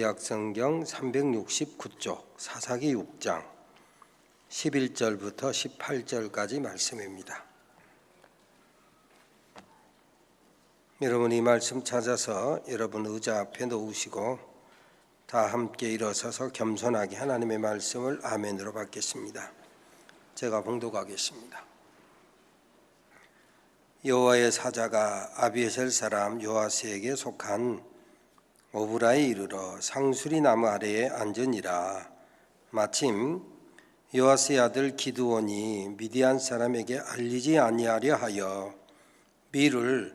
구약성경 369쪽 사사기 6장 11절부터 18절까지 말씀입니다. 여러분 이 말씀 찾아서 여러분 의자 앞에 놓으시고 다 함께 일어서서 겸손하게 하나님의 말씀을 아멘으로 받겠습니다. 제가 봉독하겠습니다. 여호와의 사자가 아비에셀 사람 요아스에게 속한 오브라에 이르러 상수리 나무 아래에 앉으니라. 마침 요아스의 아들 기드온이 미디안 사람에게 알리지 아니하려 하여 밀을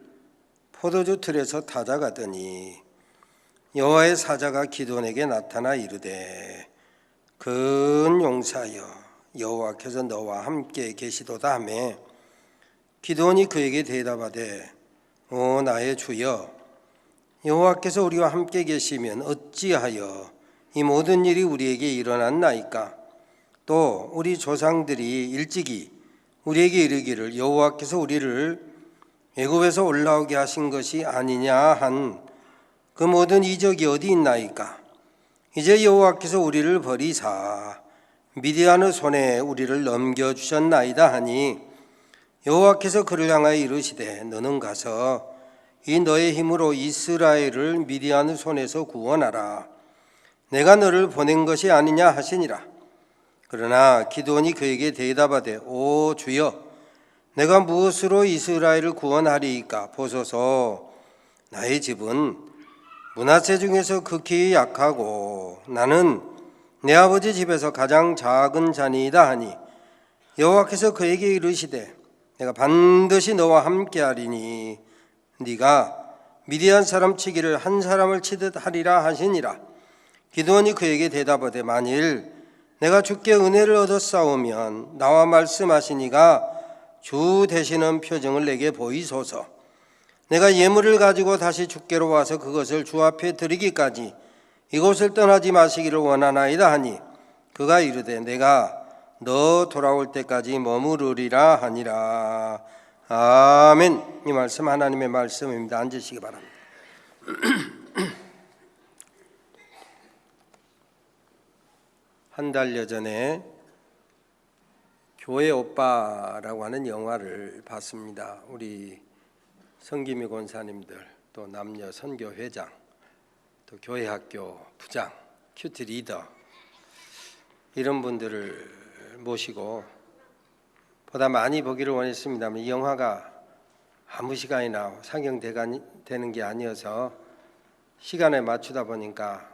포도주 틀에서 타작하더니 여호와의 사자가 기드온에게 나타나 이르되 큰 용사여 여호와께서 너와 함께 계시도다 하매 기드온이 그에게 대답하되 오 나의 주여 여호와께서 우리와 함께 계시면 어찌하여 이 모든 일이 우리에게 일어났나이까? 또 우리 조상들이 일찍이 우리에게 이르기를 여호와께서 우리를 애굽에서 올라오게 하신 것이 아니냐 한 그 모든 이적이 어디 있나이까? 이제 여호와께서 우리를 버리사 미디안의 손에 우리를 넘겨주셨나이다 하니 여호와께서 그를 향하여 이르시되 너는 가서 이 너의 힘으로 이스라엘을 미디안의 손에서 구원하라. 내가 너를 보낸 것이 아니냐 하시니라. 그러나 기드온이 그에게 대답하되 오 주여 내가 무엇으로 이스라엘을 구원하리이까? 보소서 나의 집은 므낫세 중에서 극히 약하고 나는 내 아버지 집에서 가장 작은 자니이다 하니 여호와께서 그에게 이르시되 내가 반드시 너와 함께하리니 네가 미디안 사람 치기를 한 사람을 치듯 하리라 하시니라. 기드온이 그에게 대답하되 만일 내가 주께 은혜를 얻었사오면 나와 말씀하시니가 주 되시는 표정을 내게 보이소서. 내가 예물을 가지고 다시 주께로 와서 그것을 주 앞에 드리기까지 이곳을 떠나지 마시기를 원하나이다 하니 그가 이르되 내가 너 돌아올 때까지 머무르리라 하니라. 아멘. 이 말씀 하나님의 말씀입니다. 앉으시기 바랍니다. 한 달여 전에 교회 오빠라고 하는 영화를 봤습니다. 우리 성기미 권사님들 또 남녀 선교회장 또 교회학교 부장 큐티 리더 이런 분들을 모시고 보다 많이 보기를 원했습니다만 이 영화가 아무 시간이나 상영되는 게 아니어서 시간에 맞추다 보니까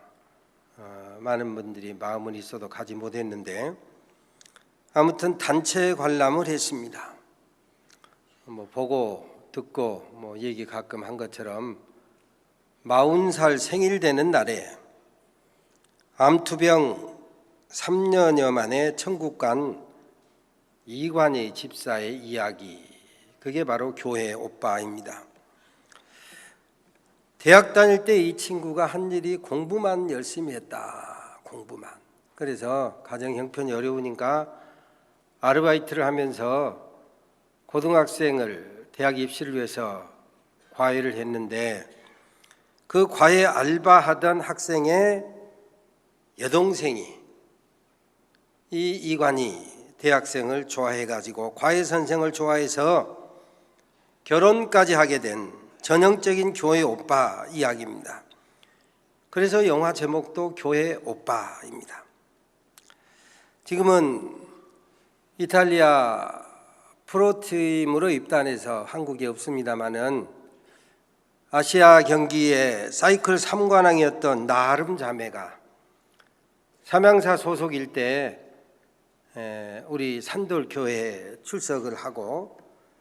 많은 분들이 마음은 있어도 가지 못했는데 아무튼 단체 관람을 했습니다. 보고 듣고 얘기 가끔 한 것처럼 40살 생일 되는 날에 암투병 3년여 만에 천국 간 이관희 집사의 이야기, 그게 바로 교회 오빠입니다. 대학 다닐 때 이 친구가 한 일이 공부만 열심히 했다. 공부만. 그래서 가정 형편이 어려우니까 아르바이트를 하면서 고등학생을 대학 입시를 위해서 과외를 했는데 그 과외 알바하던 학생의 여동생이 이 이관희 대학생을 좋아해가지고 과외 선생을 좋아해서 결혼까지 하게 된 전형적인 교회 오빠 이야기입니다. 그래서 영화 제목도 교회 오빠입니다. 지금은 이탈리아 프로팀으로 입단해서 한국에 없습니다마는 아시아 경기의 사이클 3관왕이었던 나름 자매가 삼양사 소속일 때 우리 산돌교회에 출석을 하고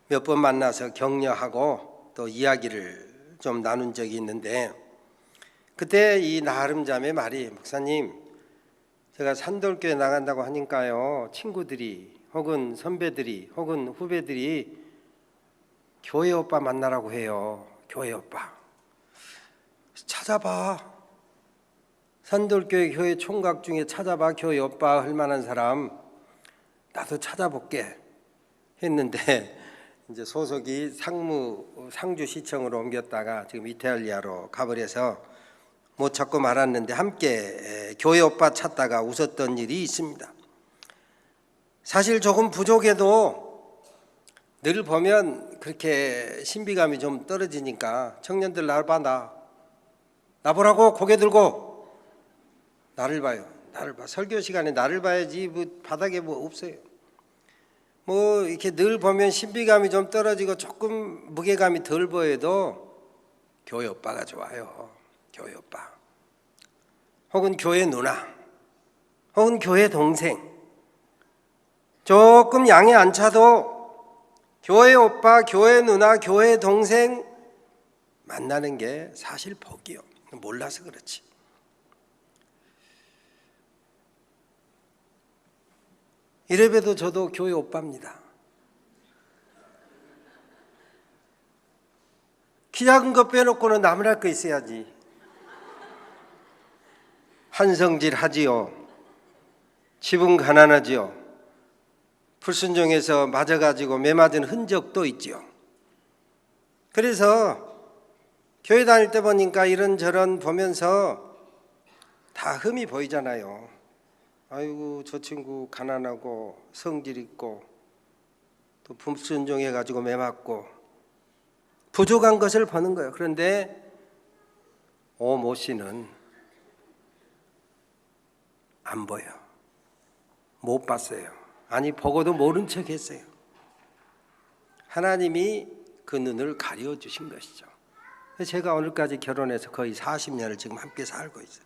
몇 번 만나서 격려하고 또 이야기를 좀 나눈 적이 있는데 그때 이 나름 자매 말이 목사님 제가 산돌교회 나간다고 하니까요 친구들이 혹은 선배들이 혹은 후배들이 교회 오빠 만나라고 해요. 교회 오빠 찾아봐. 산돌교회 교회 총각 중에 찾아봐. 교회 오빠 할 만한 사람 나도 찾아볼게 했는데 이제 소속이 상주시청으로 옮겼다가 지금 이탈리아로 가버려서 못 찾고 말았는데 함께 교회 오빠 찾다가 웃었던 일이 있습니다. 사실 조금 부족해도 늘 보면 그렇게 신비감이 좀 떨어지니까 청년들 나를 봐, 나보라고 고개 들고 나를 봐요. 나를 봐. 설교 시간에 나를 봐야지 뭐 바닥에 뭐 없어요. 뭐 이렇게 늘 보면 신비감이 좀 떨어지고 조금 무게감이 덜 보여도 교회 오빠가 좋아요. 교회 오빠. 혹은 교회 누나. 혹은 교회 동생. 조금 양이 안 차도 교회 오빠, 교회 누나, 교회 동생 만나는 게 사실 복이요. 몰라서 그렇지. 이래봬도 저도 교회 오빠입니다. 키 작은 거 빼놓고는 나무랄 거 있어야지. 한성질 하지요. 집은 가난하지요. 불순종해서 맞아가지고 매맞은 흔적도 있지요. 그래서 교회 다닐 때 보니까 이런저런 보면서 다 흠이 보이잖아요. 아이고 저 친구 가난하고 성질 있고 또 불순종해가지고 매맞고 부족한 것을 보는 거예요. 그런데 모 씨는 안 보여. 못 봤어요. 아니 보고도 모른 척 했어요. 하나님이 그 눈을 가려주신 것이죠. 제가 오늘까지 결혼해서 거의 40년을 지금 함께 살고 있어요.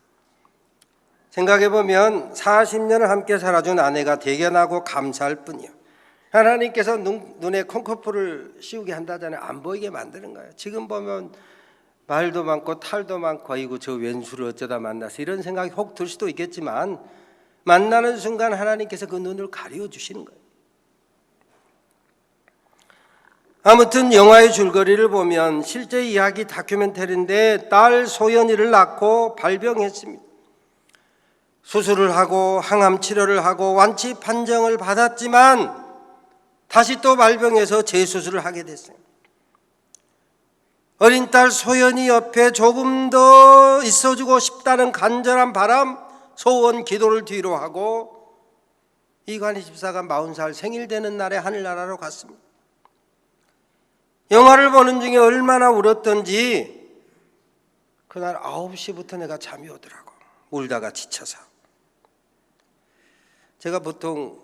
생각해보면 40년을 함께 살아준 아내가 대견하고 감사할 뿐이요. 하나님께서 눈에 콩코풀을 씌우게 한다잖아요. 안 보이게 만드는 거예요. 지금 보면 말도 많고 탈도 많고 아이고 저 왼수를 어쩌다 만나서 이런 생각이 혹 들 수도 있겠지만 만나는 순간 하나님께서 그 눈을 가려주시는 거예요. 아무튼 영화의 줄거리를 보면 실제 이야기 다큐멘터리인데 딸 소연이를 낳고 발병했습니다. 수술을 하고 항암 치료를 하고 완치 판정을 받았지만 다시 또 발병해서 재수술을 하게 됐어요. 어린 딸 소연이 옆에 조금 더 있어주고 싶다는 간절한 바람, 소원, 기도를 뒤로 하고 이관희 집사가 40살 생일 되는 날에 하늘나라로 갔습니다. 영화를 보는 중에 얼마나 울었던지 그날 9시부터 내가 잠이 오더라고. 울다가 지쳐서. 제가 보통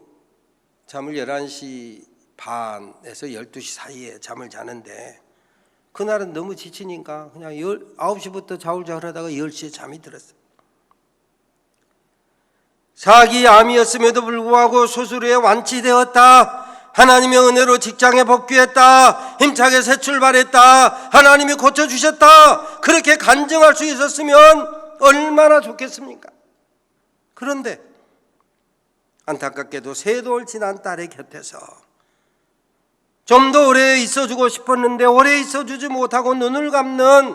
잠을 11시 반에서 12시 사이에 잠을 자는데 그날은 너무 지치니까 그냥 9시부터 자울자울하다가 10시에 잠이 들었어요. 사기암이었음에도 불구하고 수술에 완치되었다. 하나님의 은혜로 직장에 복귀했다. 힘차게 새 출발했다. 하나님이 고쳐주셨다. 그렇게 간증할 수 있었으면 얼마나 좋겠습니까? 그런데 안타깝게도 3돌 지난 딸의 곁에서 좀 더 오래 있어주고 싶었는데 오래 있어주지 못하고 눈을 감는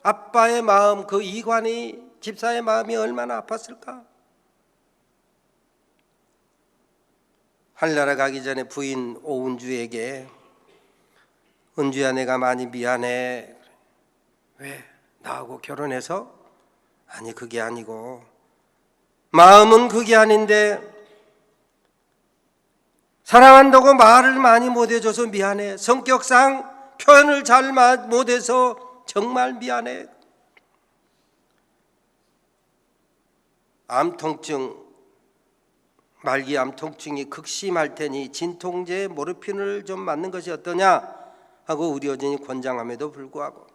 아빠의 마음, 그 이관희 집사의 마음이 얼마나 아팠을까? 하늘나라 가기 전에 부인 오은주에게 은주야 내가 많이 미안해. 왜? 나하고 결혼해서? 아니 그게 아니고 마음은 그게 아닌데 사랑한다고 말을 많이 못해줘서 미안해. 성격상 표현을 잘 못해서 정말 미안해. 암통증, 말기 암통증이 극심할 테니 진통제 모르핀을 좀 맞는 것이 어떠냐 하고 의료진이 권장함에도 불구하고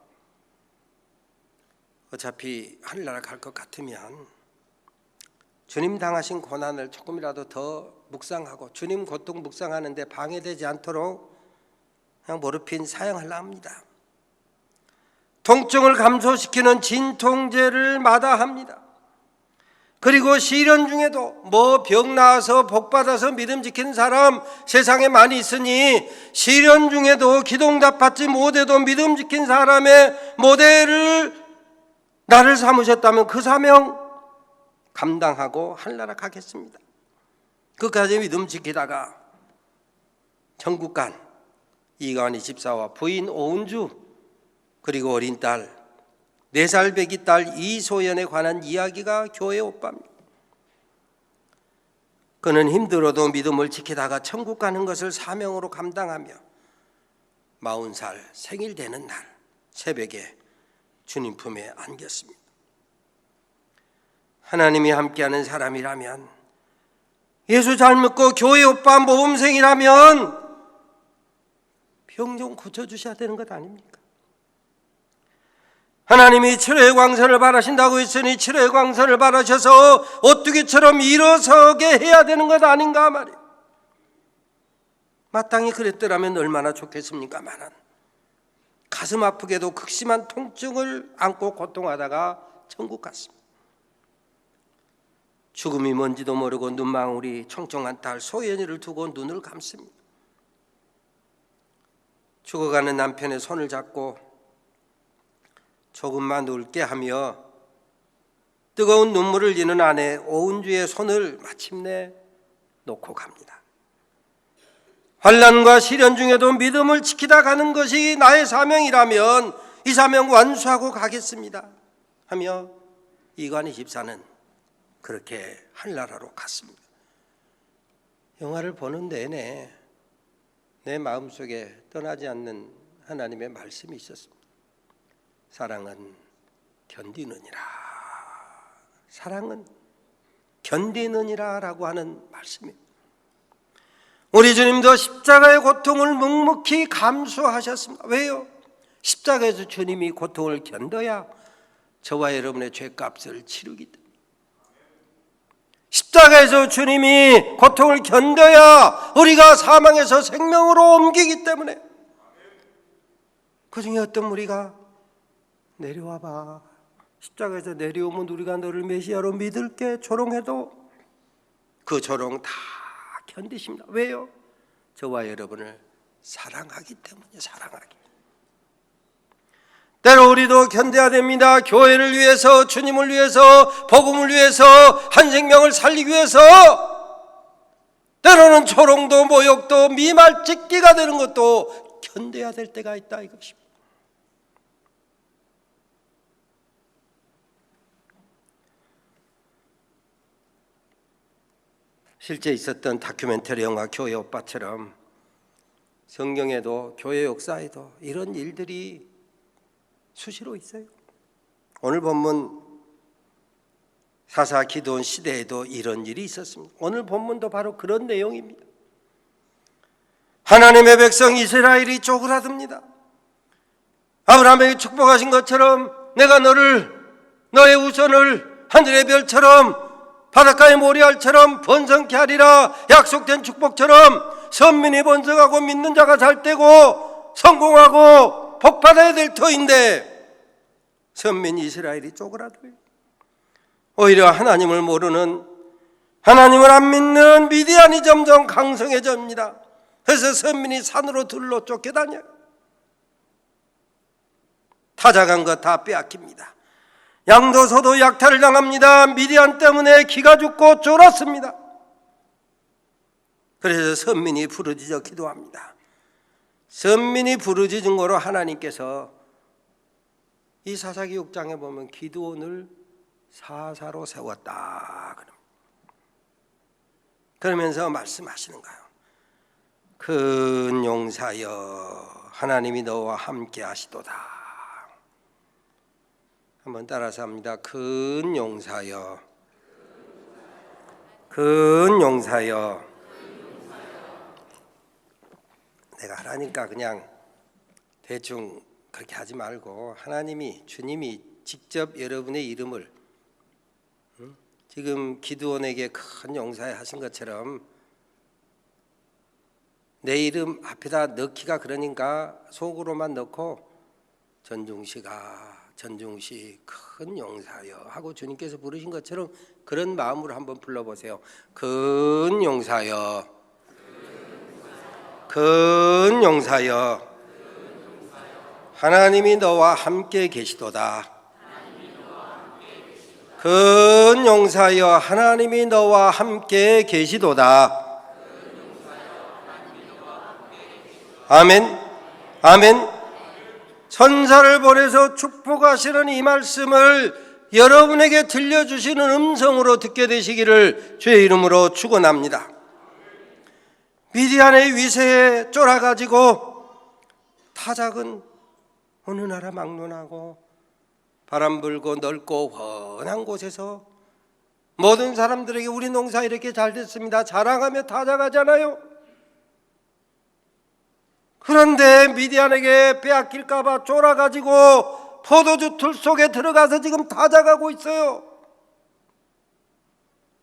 어차피 하늘나라 갈 것 같으면 주님 당하신 고난을 조금이라도 더 묵상하고 주님 고통 묵상하는데 방해되지 않도록 그냥 모르핀 사용하려 합니다. 통증을 감소시키는 진통제를 마다합니다. 그리고 시련 중에도 뭐 병 나아서 복 받아서 믿음 지키는 사람 세상에 많이 있으니 시련 중에도 기도응답 받지 못해도 믿음 지킨 사람의 모델을 나를 삼으셨다면 그 사명 감당하고 하늘나라 가겠습니다. 끝까지 믿음 지키다가 천국 간 이관희 집사와 부인 오은주 그리고 어린 딸 4살 배기 딸 이소연에 관한 이야기가 교회 오빠입니다. 그는 힘들어도 믿음을 지키다가 천국 가는 것을 사명으로 감당하며 40살 생일 되는 날 새벽에 주님 품에 안겼습니다. 하나님이 함께하는 사람이라면, 예수 잘 믿고 교회 오빠 모범생이라면 병 좀 고쳐주셔야 되는 것 아닙니까? 하나님이 치료의 광선을 바라신다고 했으니 치료의 광선을 바라셔서 오뚜기처럼 일어서게 해야 되는 것 아닌가 말이에요. 마땅히 그랬더라면 얼마나 좋겠습니까마는 가슴 아프게도 극심한 통증을 안고 고통하다가 천국 갔습니다. 죽음이 뭔지도 모르고 눈망울이 청청한 딸 소연이를 두고 눈을 감습니다. 죽어가는 남편의 손을 잡고 조금만 울게 하며 뜨거운 눈물을 흘리는 아내 오은주의 손을 마침내 놓고 갑니다. 환난과 시련 중에도 믿음을 지키다 가는 것이 나의 사명이라면 이 사명 완수하고 가겠습니다 하며 이관희 집사는 그렇게 하늘나라로 갔습니다. 영화를 보는 내내 내 마음속에 떠나지 않는 하나님의 말씀이 있었습니다. 사랑은 견디느니라, 사랑은 견디느니라 라고 하는 말씀입니다. 우리 주님도 십자가의 고통을 묵묵히 감수하셨습니다. 왜요? 십자가에서 주님이 고통을 견뎌야 저와 여러분의 죄값을 치르기 때문에, 십자가에서 주님이 고통을 견뎌야 우리가 사망에서 생명으로 옮기기 때문에, 그 중에 어떤 무리가 내려와봐, 십자가에서 내려오면 우리가 너를 메시아로 믿을게 조롱해도 그 조롱 다 견디십니다. 왜요? 저와 여러분을 사랑하기 때문에. 사랑하기. 때로 우리도 견뎌야 됩니다. 교회를 위해서, 주님을 위해서, 복음을 위해서, 한 생명을 살리기 위해서. 때로는 조롱도 모욕도 미말짓기가 되는 것도 견뎌야 될 때가 있다 이것입니다. 실제 있었던 다큐멘터리 영화 교회 오빠처럼 성경에도 교회 역사에도 이런 일들이 수시로 있어요. 오늘 본문 사사 기드온 시대에도 이런 일이 있었습니다. 오늘 본문도 바로 그런 내용입니다. 하나님의 백성 이스라엘이 쪼그라듭니다. 아브라함에게 축복하신 것처럼 내가 너의 우선을 하늘의 별처럼 바닷가의 모래알처럼 번성케 하리라 약속된 축복처럼 선민이 번성하고 믿는 자가 잘되고 성공하고 복받아야 될 터인데 선민 이스라엘이 쪼그라들어요. 오히려 하나님을 모르는, 하나님을 안 믿는 미디안이 점점 강성해집니다. 그래서 선민이 산으로 들로 쫓겨다녀요. 타작한 것 다 빼앗깁니다. 양도소도 약탈을 당합니다. 미디안 때문에 기가 죽고 쫄았습니다. 그래서 선민이 부르짖어 기도합니다. 선민이 부르짖은 거로 하나님께서 이 사사기 6장에 보면 기드온을 사사로 세웠다 그러면서 말씀하시는 거예요. 큰 용사여 하나님이 너와 함께 하시도다. 한번 따라서 합니다. 큰 용사여, 큰 용사여. 내가 하라니까 그냥 대충 그렇게 하지 말고 하나님이, 주님이 직접 여러분의 이름을 지금 기드온에게 큰 용사에 하신 것처럼 내 이름 앞에다 넣기가 그러니까 속으로만 넣고 전중시 큰 용사여 하고 주님께서 부르신 것처럼 그런 마음으로 한번 불러보세요. 큰 용사여, 큰 용사여, 하나님이 너와 함께 계시도다. 큰 용사여 하나님이 너와 함께 계시도다. 아멘, 아멘. 천사를 보내서 축복하시는 이 말씀을 여러분에게 들려주시는 음성으로 듣게 되시기를 주의 이름으로 축원합니다. 미디안의 위세에 쫄아가지고 타작은 어느 나라 막론하고 바람 불고 넓고 훤한 곳에서 모든 사람들에게 우리 농사 이렇게 잘 됐습니다 자랑하며 타작하잖아요. 그런데 미디안에게 빼앗길까 봐 쫄아가지고 포도주 틀 속에 들어가서 지금 타작하고 있어요.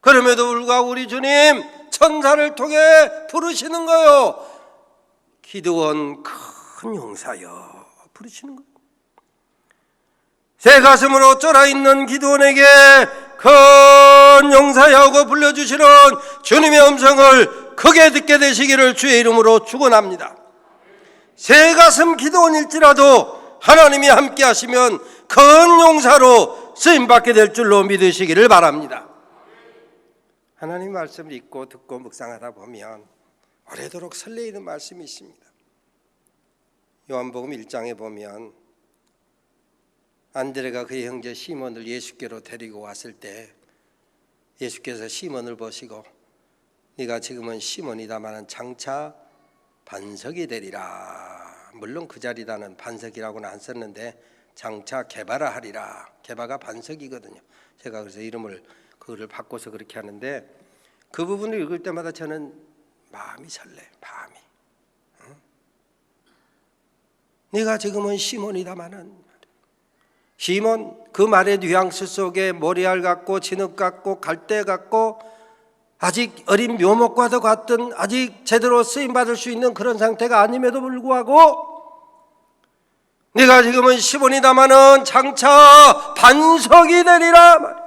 그럼에도 불구하고 우리 주님 천사를 통해 부르시는 거요. 기드온 큰 용사여 부르시는 거예요. 새 가슴으로 쫄아있는 기드온에게 큰 용사여고 불러주시는 주님의 음성을 크게 듣게 되시기를 주의 이름으로 축원합니다. 새 가슴 기드온일지라도 하나님이 함께 하시면 큰 용사로 쓰임받게 될 줄로 믿으시기를 바랍니다. 하나님 말씀을 읽고 듣고 묵상하다 보면 오래도록 설레이는 말씀이 있습니다. 요한복음 1장에 보면 안드레가 그의 형제 시몬을 예수께로 데리고 왔을 때 예수께서 시몬을 보시고 네가 지금은 시몬이다마는 장차 반석이 되리라. 물론 그 자리다는 반석이라고는 안 썼는데 장차 개바라 하리라. 개바가 반석이거든요. 제가 그래서 이름을 그거를 바꿔서 그렇게 하는데 그 부분을 읽을 때마다 저는 마음이 설레요. 마음이. 네가 지금은 시몬이다마는 시몬 그 말의 뉘앙스 속에 모리알 같고 진흙 같고 갈대 같고 아직 어린 묘목과도 같은 아직 제대로 쓰임받을 수 있는 그런 상태가 아님에도 불구하고 네가 지금은 시몬이다마는 장차 반석이 되리라.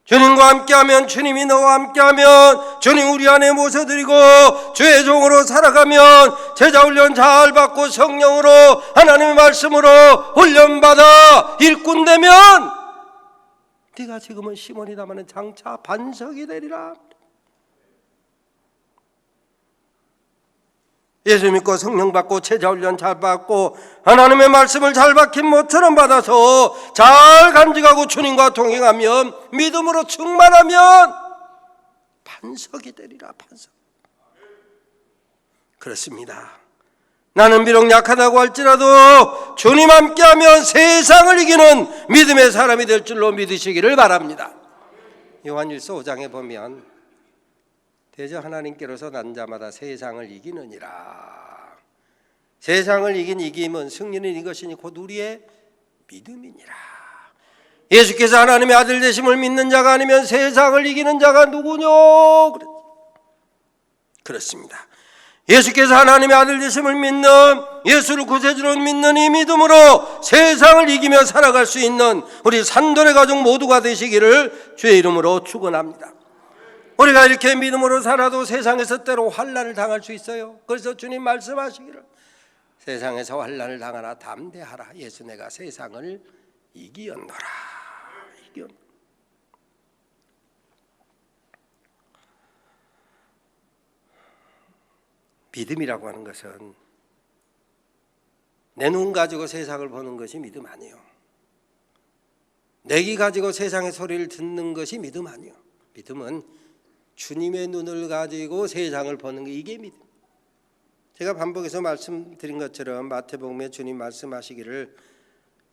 주님과 함께하면 주님이 너와 함께하면 주님 우리 안에 모셔드리고 주의 종으로 살아가면 제자훈련 잘 받고 성령으로 하나님의 말씀으로 훈련받아 일꾼 되면 네가 지금은 시몬이다마는 장차 반석이 되리라. 예수 믿고 성령 받고 제자훈련 잘 받고 하나님의 말씀을 잘 박힌 모처럼 받아서 잘 간직하고 주님과 동행하면 믿음으로 충만하면 반석이 되리라. 반석. 그렇습니다. 나는 비록 약하다고 할지라도 주님 함께하면 세상을 이기는 믿음의 사람이 될 줄로 믿으시기를 바랍니다. 요한일서 5장에 보면 대저 하나님께로서 난 자마다 세상을 이기느니라. 세상을 이긴 이김은 승리는 이것이니 곧 우리의 믿음이니라. 예수께서 하나님의 아들 되심을 믿는 자가 아니면 세상을 이기는 자가 누구뇨? 그렇습니다. 예수께서 하나님의 아들 되심을 믿는 예수를 구세주로 믿는 이 믿음으로 세상을 이기며 살아갈 수 있는 우리 산돌의 가족 모두가 되시기를 주의 이름으로 축원합니다. 우리가 이렇게 믿음으로 살아도 세상에서 때로 환난을 당할 수 있어요. 그래서 주님 말씀하시기를 세상에서 환난을 당하나 담대하라. 예수 내가 세상을 이기었노라. 믿음이라고 하는 것은 내 눈 가지고 세상을 보는 것이 믿음 아니에요. 내 귀 가지고 세상의 소리를 듣는 것이 믿음 아니에요. 믿음은 주님의 눈을 가지고 세상을 보는 게 이게 믿음. 제가 반복해서 말씀드린 것처럼 마태복음에 주님 말씀하시기를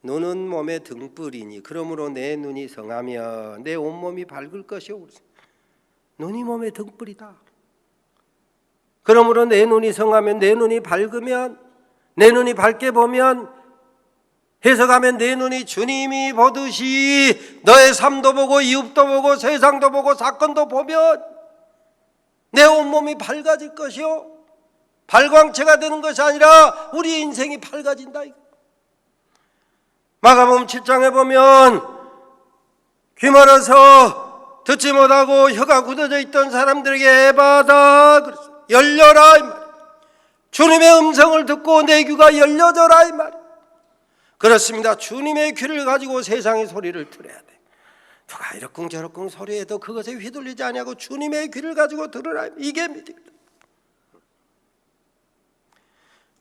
눈은 몸의 등불이니 그러므로 내 눈이 성하며 내 온몸이 밝을 것이오. 눈이 몸의 등불이다. 그러므로 내 눈이 성하면 내 눈이 밝으면 내 눈이 밝게 보면 해석하면 내 눈이 주님이 보듯이 너의 삶도 보고 이웃도 보고 세상도 보고 사건도 보면 내 온몸이 밝아질 것이요. 발광체가 되는 것이 아니라 우리 인생이 밝아진다. 마가복음 7장에 보면 귀 멀어서 듣지 못하고 혀가 굳어져 있던 사람들에게 에바다 그랬어요. 열려라 이 말이에요. 주님의 음성을 듣고 내 귀가 열려져라 이 말이에요. 그렇습니다. 주님의 귀를 가지고 세상의 소리를 들어야 돼. 누가 이러쿵저러쿵 소리해도 그것에 휘둘리지 아니하고 주님의 귀를 가지고 들으라. 이게 믿음이다.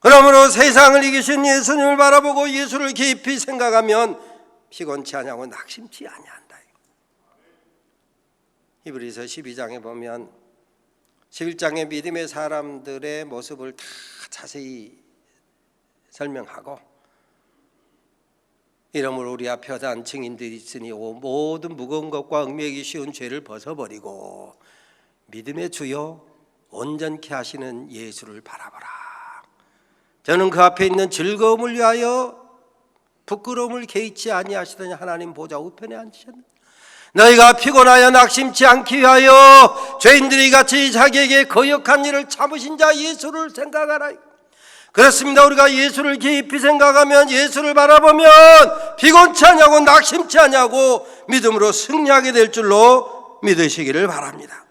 그러므로 세상을 이기신 예수님을 바라보고 예수를 깊이 생각하면 피곤치 아니하고 낙심치 아니한다. 히브리서 12장에 보면 11장의 믿음의 사람들의 모습을 다 자세히 설명하고, 이러므로 우리 앞에 허다한 증인들이 있으니 모든 무거운 것과 얽매이기 쉬운 죄를 벗어버리고 믿음의 주요 온전케 하시는 예수를 바라보라. 저는 그 앞에 있는 즐거움을 위하여 부끄러움을 개의치 아니하시더니 하나님 보좌 우편에 앉으셨느니라. 너희가 피곤하여 낙심치 않기 위하여 죄인들이 같이 자기에게 거역한 일을 참으신 자 예수를 생각하라. 그렇습니다. 우리가 예수를 깊이 생각하면, 예수를 바라보면 피곤치 않냐고 낙심치 않냐고 믿음으로 승리하게 될 줄로 믿으시기를 바랍니다.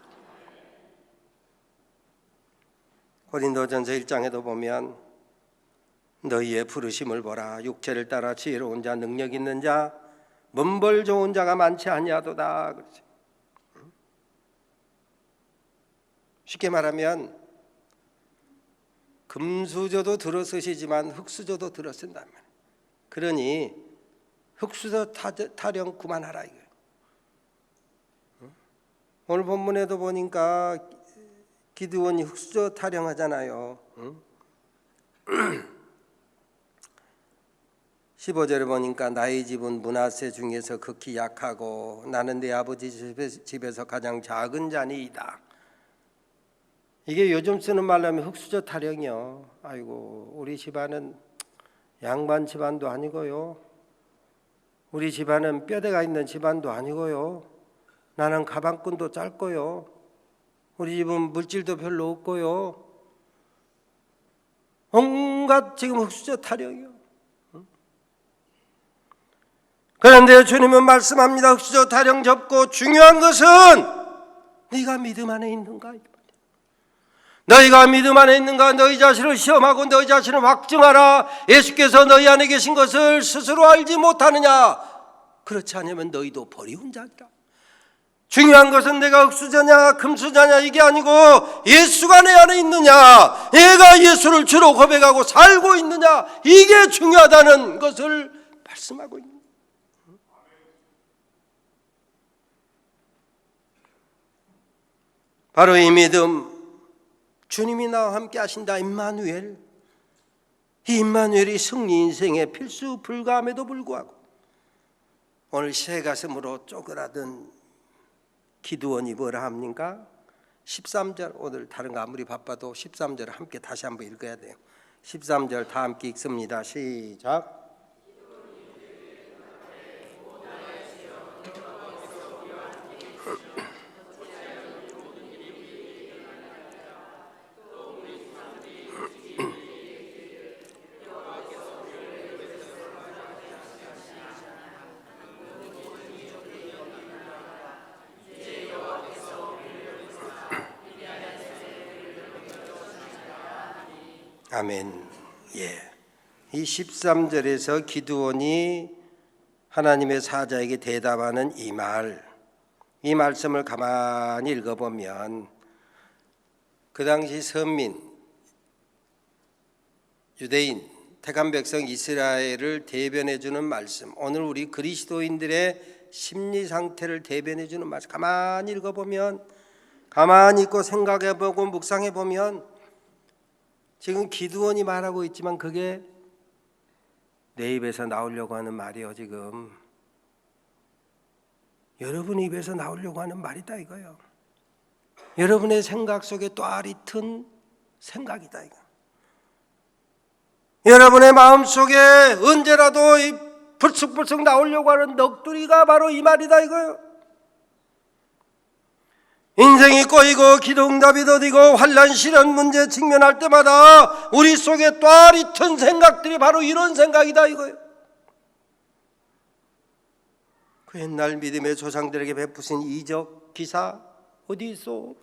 고린도전서 1장에도 보면 너희의 부르심을 보라. 육체를 따라 지혜로운 자, 능력 있는 자, 문벌 좋은 자가 많지 아니하도다. 쉽게 말하면 금수저도 들어 쓰시지만 흙수저도 들어 쓴다면, 그러니 흙수저 타령 그만하라 이거예요. 오늘 본문에도 보니까 기드온이 흙수저 타령하잖아요. 15절에 보니까 나의 집은 므낫세 중에서 극히 약하고 나는 내 아버지 집에서 가장 작은 자니이다. 이게 요즘 쓰는 말로 하면 흙수저 타령이요. 아이고, 우리 집안은 양반 집안도 아니고요, 우리 집안은 뼈대가 있는 집안도 아니고요, 나는 가방끈도 짧고요, 우리 집은 물질도 별로 없고요. 온갖 지금 흙수저 타령이요. 그런데 주님은 말씀합니다. 흙수저 타령 접고 중요한 것은 네가 믿음 안에 있는가. 너희가 믿음 안에 있는가. 너희 자신을 시험하고 너희 자신을 확증하라. 예수께서 너희 안에 계신 것을 스스로 알지 못하느냐. 그렇지 않으면 너희도 버리운 자니라. 중요한 것은 내가 흙수저냐 금수저냐 이게 아니고 예수가 내 안에 있느냐, 내가 예수를 주로 고백하고 살고 있느냐, 이게 중요하다는 것을 말씀하고 있는 거예요. 바로 이 믿음, 주님이 나와 함께 하신다, 임마누엘. 이 임마누엘이 승리 인생의 필수 불가함에도 불구하고 오늘 새 가슴으로 쪼그라든 기드온이 뭐라 합니까? 13절, 오늘 다른 거 아무리 바빠도 13절 함께 다시 한번 읽어야 돼요. 13절 다 함께 읽습니다. 시작. 아멘. 예. 이 13절에서 기드온이 하나님의 사자에게 대답하는 이 말씀을 가만히 읽어보면 그 당시 선민, 유대인, 택한 백성 이스라엘을 대변해주는 말씀, 오늘 우리 그리스도인들의 심리 상태를 대변해주는 말씀, 가만히 읽어보면, 가만히 있고 생각해보고 묵상해보면 지금 기드온이 말하고 있지만 그게 내 입에서 나오려고 하는 말이요. 지금 여러분 입에서 나오려고 하는 말이다 이거요. 여러분의 생각 속에 또알이 튼 생각이다 이거. 여러분의 마음 속에 언제라도 불쑥불쑥 나오려고 하는 넋두리가 바로 이 말이다 이거요. 인생이 꼬이고 기도응답이 더디고 환난 시련 문제 직면할 때마다 우리 속에 또알이 튼 생각들이 바로 이런 생각이다 이거예요. 그 옛날 믿음의 조상들에게 베푸신 이적 기사 어디 있어?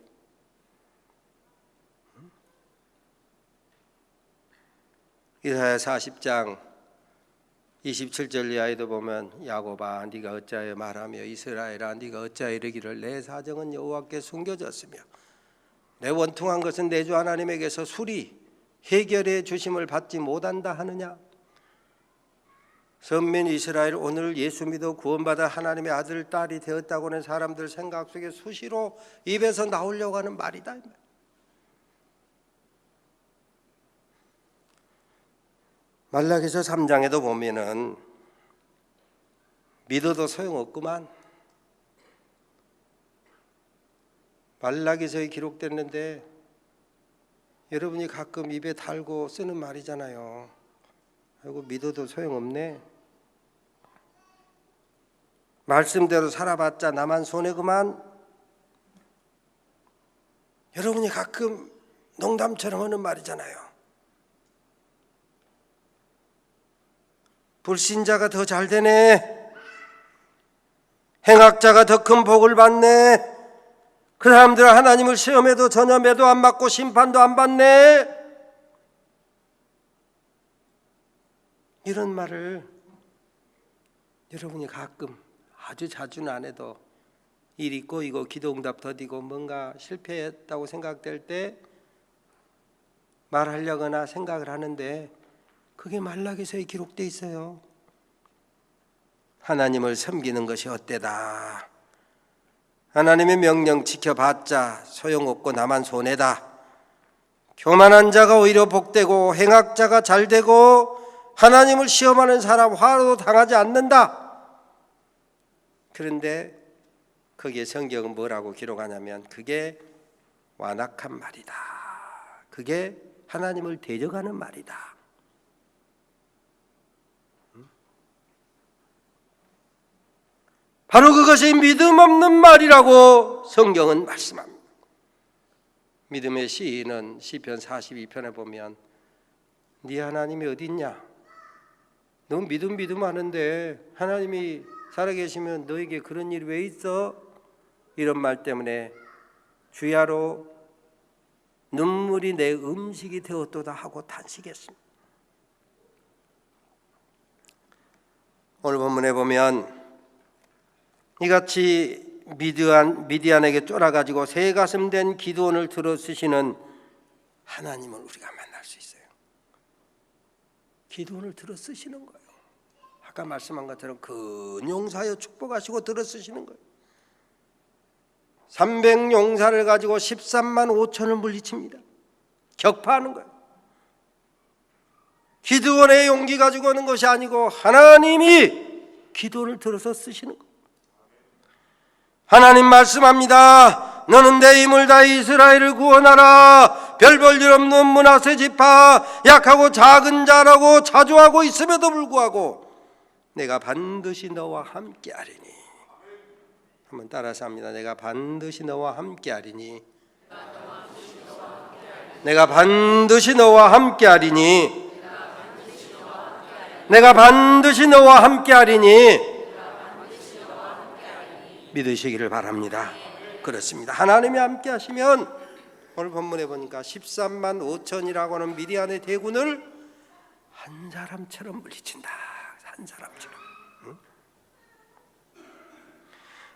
이사야 40장 27절 이하에도 보면 야곱아 네가 어찌하여 말하며 이스라엘아 네가 어찌하여 이르기를 내 사정은 여호와께 숨겨졌으며 내 원통한 것은 내 주 하나님에게서 수리 해결해 주심을 받지 못한다 하느냐? 선민 이스라엘, 오늘 예수 믿어 구원받아 하나님의 아들 딸이 되었다고 하는 사람들 생각 속에 수시로 입에서 나오려고 하는 말이다. 말라기서 3장에도 보면은 믿어도 소용없구만. 말라기서에 기록됐는데 여러분이 가끔 입에 달고 쓰는 말이잖아요. 아이고, 믿어도 소용없네. 말씀대로 살아봤자 나만 손해구만. 여러분이 가끔 농담처럼 하는 말이잖아요. 불신자가 더 잘 되네. 행악자가 더 큰 복을 받네. 그 사람들은 하나님을 시험해도 전혀 매도 안 맞고 심판도 안 받네. 이런 말을 여러분이 가끔, 아주 자주는 안 해도 일 꼬이고 기도응답 더디고 뭔가 실패했다고 생각될 때 말하려거나 생각을 하는데 그게 말라기서에 기록되어 있어요. 하나님을 섬기는 것이 헛되다. 하나님의 명령 지켜봤자 소용없고 나만 손해다. 교만한 자가 오히려 복되고 행악자가 잘되고 하나님을 시험하는 사람 화로도 당하지 않는다. 그런데 거기에 성경은 뭐라고 기록하냐면 그게 완악한 말이다. 그게 하나님을 대적하는 말이다. 바로 그것이 믿음 없는 말이라고 성경은 말씀합니다. 믿음의 시인은 시편 42편에 보면 네 하나님이 어디 있냐? 너 믿음 하는데 하나님이 살아계시면 너에게 그런 일이 왜 있어? 이런 말 때문에 주야로 눈물이 내 음식이 되었도다 하고 탄식했습니다. 오늘 본문에 보면 이같이 미디안에게 쫄아가지고 새 가슴 된 기드온을 들어 쓰시는 하나님을 우리가 만날 수 있어요. 기드온을 들어 쓰시는 거예요. 아까 말씀한 것처럼 근용사여 축복하시고 들어 쓰시는 거예요. 300용사를 가지고 13만 5천을 물리칩니다. 격파하는 거예요. 기드온의 용기 가지고 오는 것이 아니고 하나님이 기드온을 들어서 쓰시는 거예요. 하나님 말씀합니다. 너는 내 힘을 다해 이스라엘을 구원하라. 별 볼 일 없는 므낫세 지파, 약하고 작은 자라고 자주하고 있음에도 불구하고 내가 반드시 너와 함께하리니. 한번 따라서 합니다. 내가 반드시 너와 함께하리니. 내가 반드시 너와 함께하리니. 내가 반드시 너와 함께하리니. 믿으시기를 바랍니다. 그렇습니다. 하나님이 함께 하시면 오늘 본문에 보니까 13만 5천이라고 하는 미디안의 대군을 한 사람처럼 물리친다. 한 사람처럼.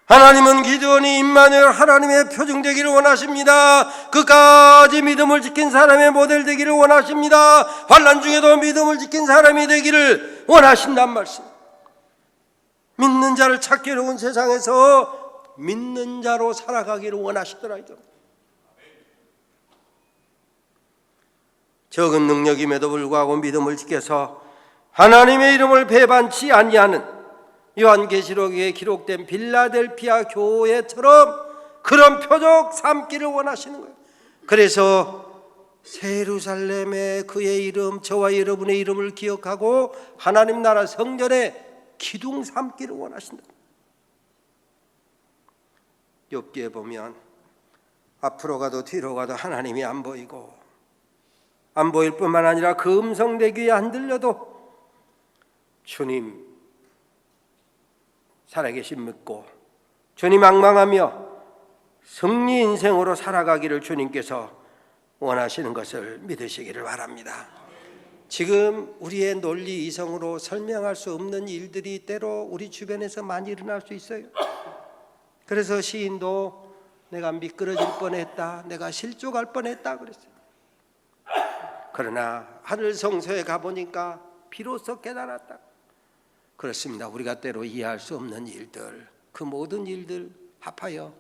하나님은 기드온이 임마누엘 하나님의 표징되기를 원하십니다. 끝까지 믿음을 지킨 사람의 모델 되기를 원하십니다. 환난 중에도 믿음을 지킨 사람이 되기를 원하신단 말씀. 믿는 자를 찾기 어려운 세상에서 믿는 자로 살아가기를 원하시더라. 적은 능력임에도 불구하고 믿음을 지켜서 하나님의 이름을 배반치 아니하는 요한계시록에 기록된 빌라델피아 교회처럼 그런 표적 삼기를 원하시는 거예요. 그래서 새 예루살렘에 그의 이름, 저와 여러분의 이름을 기억하고 하나님 나라 성전에 기둥 삼기를 원하신다. 욥기에 보면 앞으로 가도 뒤로 가도 하나님이 안 보이고 안 보일 뿐만 아니라 그 음성 내 귀에 안 들려도 주님 살아계신 믿고 주님 망망하며 승리 인생으로 살아가기를 주님께서 원하시는 것을 믿으시기를 바랍니다. 지금 우리의 논리 이성으로 설명할 수 없는 일들이 때로 우리 주변에서 많이 일어날 수 있어요. 그래서 시인도 내가 미끄러질 뻔했다, 내가 실족할 뻔했다 그랬어요. 그러나 하늘 성소에 가보니까 비로소 깨달았다. 그렇습니다. 우리가 때로 이해할 수 없는 일들, 그 모든 일들 합하여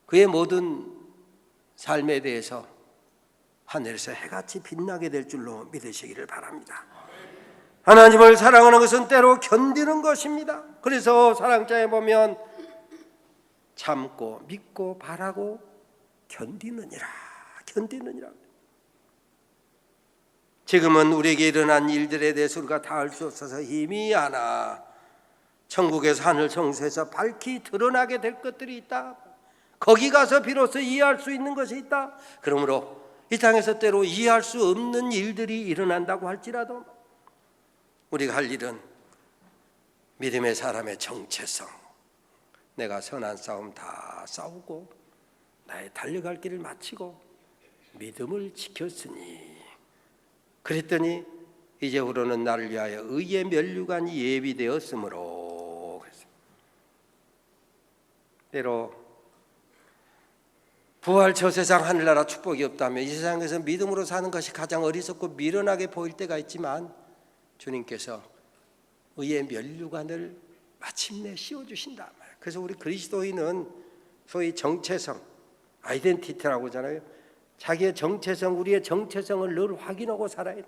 그의 모든 삶에 대해서 하늘에서 해같이 빛나게 될 줄로 믿으시기를 바랍니다. 하나님을 사랑하는 것은 때로 견디는 것입니다. 그래서 사랑장에 보면 참고 믿고 바라고 견디느니라. 지금은 우리에게 일어난 일들에 대해서 우리가 다 알 수 없어서 희미하나 천국에서 하늘 성소에서 밝히 드러나게 될 것들이 있다. 거기 가서 비로소 이해할 수 있는 것이 있다. 그러므로 이 땅에서 때로 이해할 수 없는 일들이 일어난다고 할지라도 우리가 할 일은 믿음의 사람의 정체성, 내가 선한 싸움 다 싸우고 나의 달려갈 길을 마치고 믿음을 지켰으니, 그랬더니 이제후로는 나를 위하여 의의 면류관이 예비되었으므로. 때로 부활 저 세상 하늘나라 축복이 없다면 이 세상에서 믿음으로 사는 것이 가장 어리석고 미련하게 보일 때가 있지만 주님께서 의의 면류관을 마침내 씌워주신다. 그래서 우리 그리스도인은 소위 정체성, 아이덴티티라고 하잖아요. 자기의 정체성, 우리의 정체성을 늘 확인하고 살아야 돼.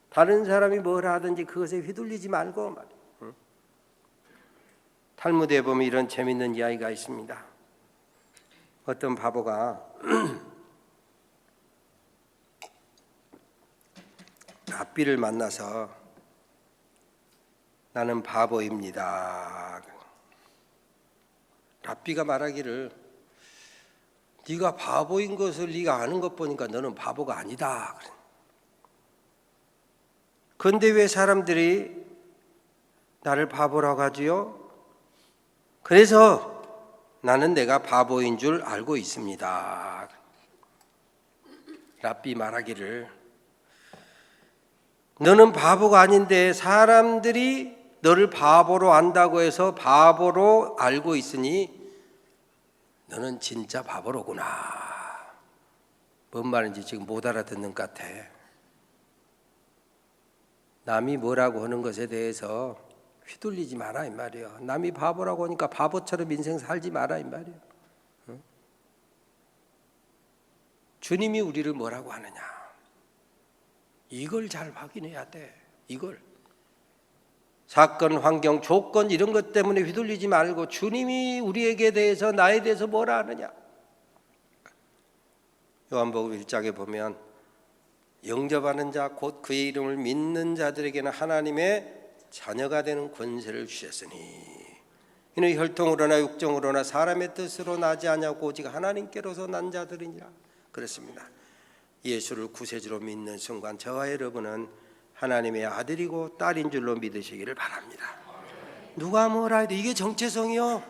다른 사람이 뭘 하든지 그것에 휘둘리지 말고 말이야. 탈무드에 보면 이런 재밌는 이야기가 있습니다. 어떤 바보가 랍비를 만나서 나는 바보입니다. 랍비가 말하기를 네가 바보인 것을 네가 아는 것 보니까 너는 바보가 아니다. 그런데 왜 사람들이 나를 바보라고 하지요? 그래서 나는 내가 바보인 줄 알고 있습니다. 랍비 말하기를 너는 바보가 아닌데 사람들이 너를 바보로 안다고 해서 바보로 알고 있으니 너는 진짜 바보로구나. 뭔 말인지 지금 못 알아듣는 것 같아. 남이 뭐라고 하는 것에 대해서 휘둘리지 마라 이 말이에요. 남이 바보라고 하니까 바보처럼 인생 살지 마라 이 말이에요. 응? 주님이 우리를 뭐라고 하느냐, 이걸 잘 확인해야 돼. 이걸 사건, 환경, 조건 이런 것 때문에 휘둘리지 말고 주님이 우리에게 대해서, 나에 대해서 뭐라 하느냐. 요한복음 1장에 보면 영접하는 자 곧 그의 이름을 믿는 자들에게는 하나님의 자녀가 되는 권세를 주셨으니 이는 혈통으로나 육정으로나 사람의 뜻으로 나지 아니하고 오직 하나님께로서 난 자들이니라. 그렇습니다. 예수를 구세주로 믿는 순간 저와 여러분은 하나님의 아들이고 딸인 줄로 믿으시기를 바랍니다. 누가 뭐라 해도 이게 정체성이요.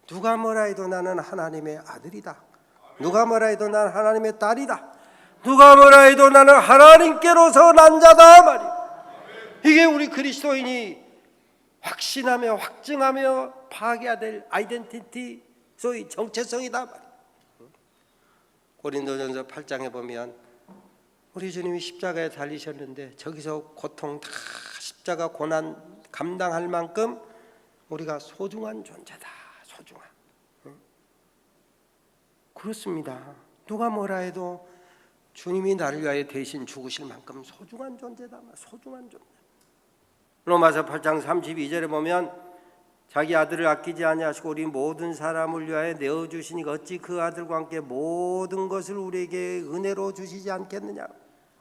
누가 뭐라 해도 나는 하나님의 아들이다. 누가 뭐라 해도 나는 하나님의 딸이다. 누가 뭐라 해도 나는 하나님께로서 난 자다 말이야. 이게 우리 그리스도인이 확신하며 확증하며 파악해야 될 아이덴티티, 소위 정체성이다 말이야. 고린도전서 8장에 보면 우리 주님이 십자가에 달리셨는데 저기서 고통 다 십자가 고난 감당할 만큼 우리가 소중한 존재다. 소중한. 그렇습니다. 누가 뭐라 해도 주님이 나를 위하여 대신 죽으실 만큼 소중한 존재다. 소중한 존재. 로마서 8장 32절에 보면 자기 아들을 아끼지 아니하시고 우리 모든 사람을 위하여 내어주시니 어찌 그 아들과 함께 모든 것을 우리에게 은혜로 주시지 않겠느냐.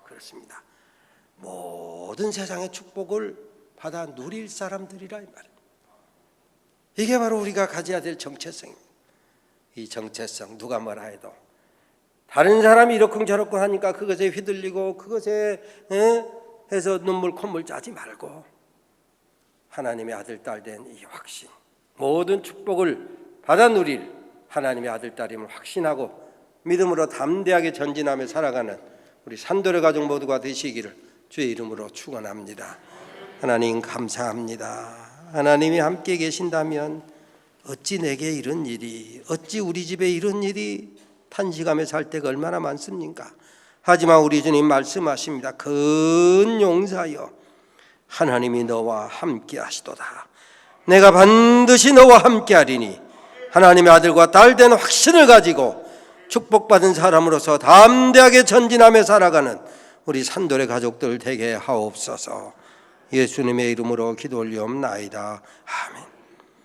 그렇습니다. 모든 세상의 축복을 받아 누릴 사람들이라 이 말입니다. 이게 바로 우리가 가져야 될 정체성입니다. 이 정체성, 누가 뭐라 해도 다른 사람이 이러쿵저러쿵 하니까 그것에 휘둘리고 그것에 해서 눈물 콧물 짜지 말고 하나님의 아들 딸 된 이 확신, 모든 축복을 받아 누릴 하나님의 아들 딸임을 확신하고 믿음으로 담대하게 전진하며 살아가는 우리 산돌의 가족 모두가 되시기를 주의 이름으로 축원합니다. 하나님 감사합니다. 하나님이 함께 계신다면 어찌 내게 이런 일이, 어찌 우리 집에 이런 일이, 탄식하며 살 때가 얼마나 많습니까? 하지만 우리 주님 말씀하십니다. 큰 용사여, 하나님이 너와 함께 하시도다. 내가 반드시 너와 함께 하리니 하나님의 아들과 딸 된 확신을 가지고 축복받은 사람으로서 담대하게 전진하며 살아가는 우리 산돌의 가족들 되게 하옵소서. 예수님의 이름으로 기도 올리옵나이다. 아멘.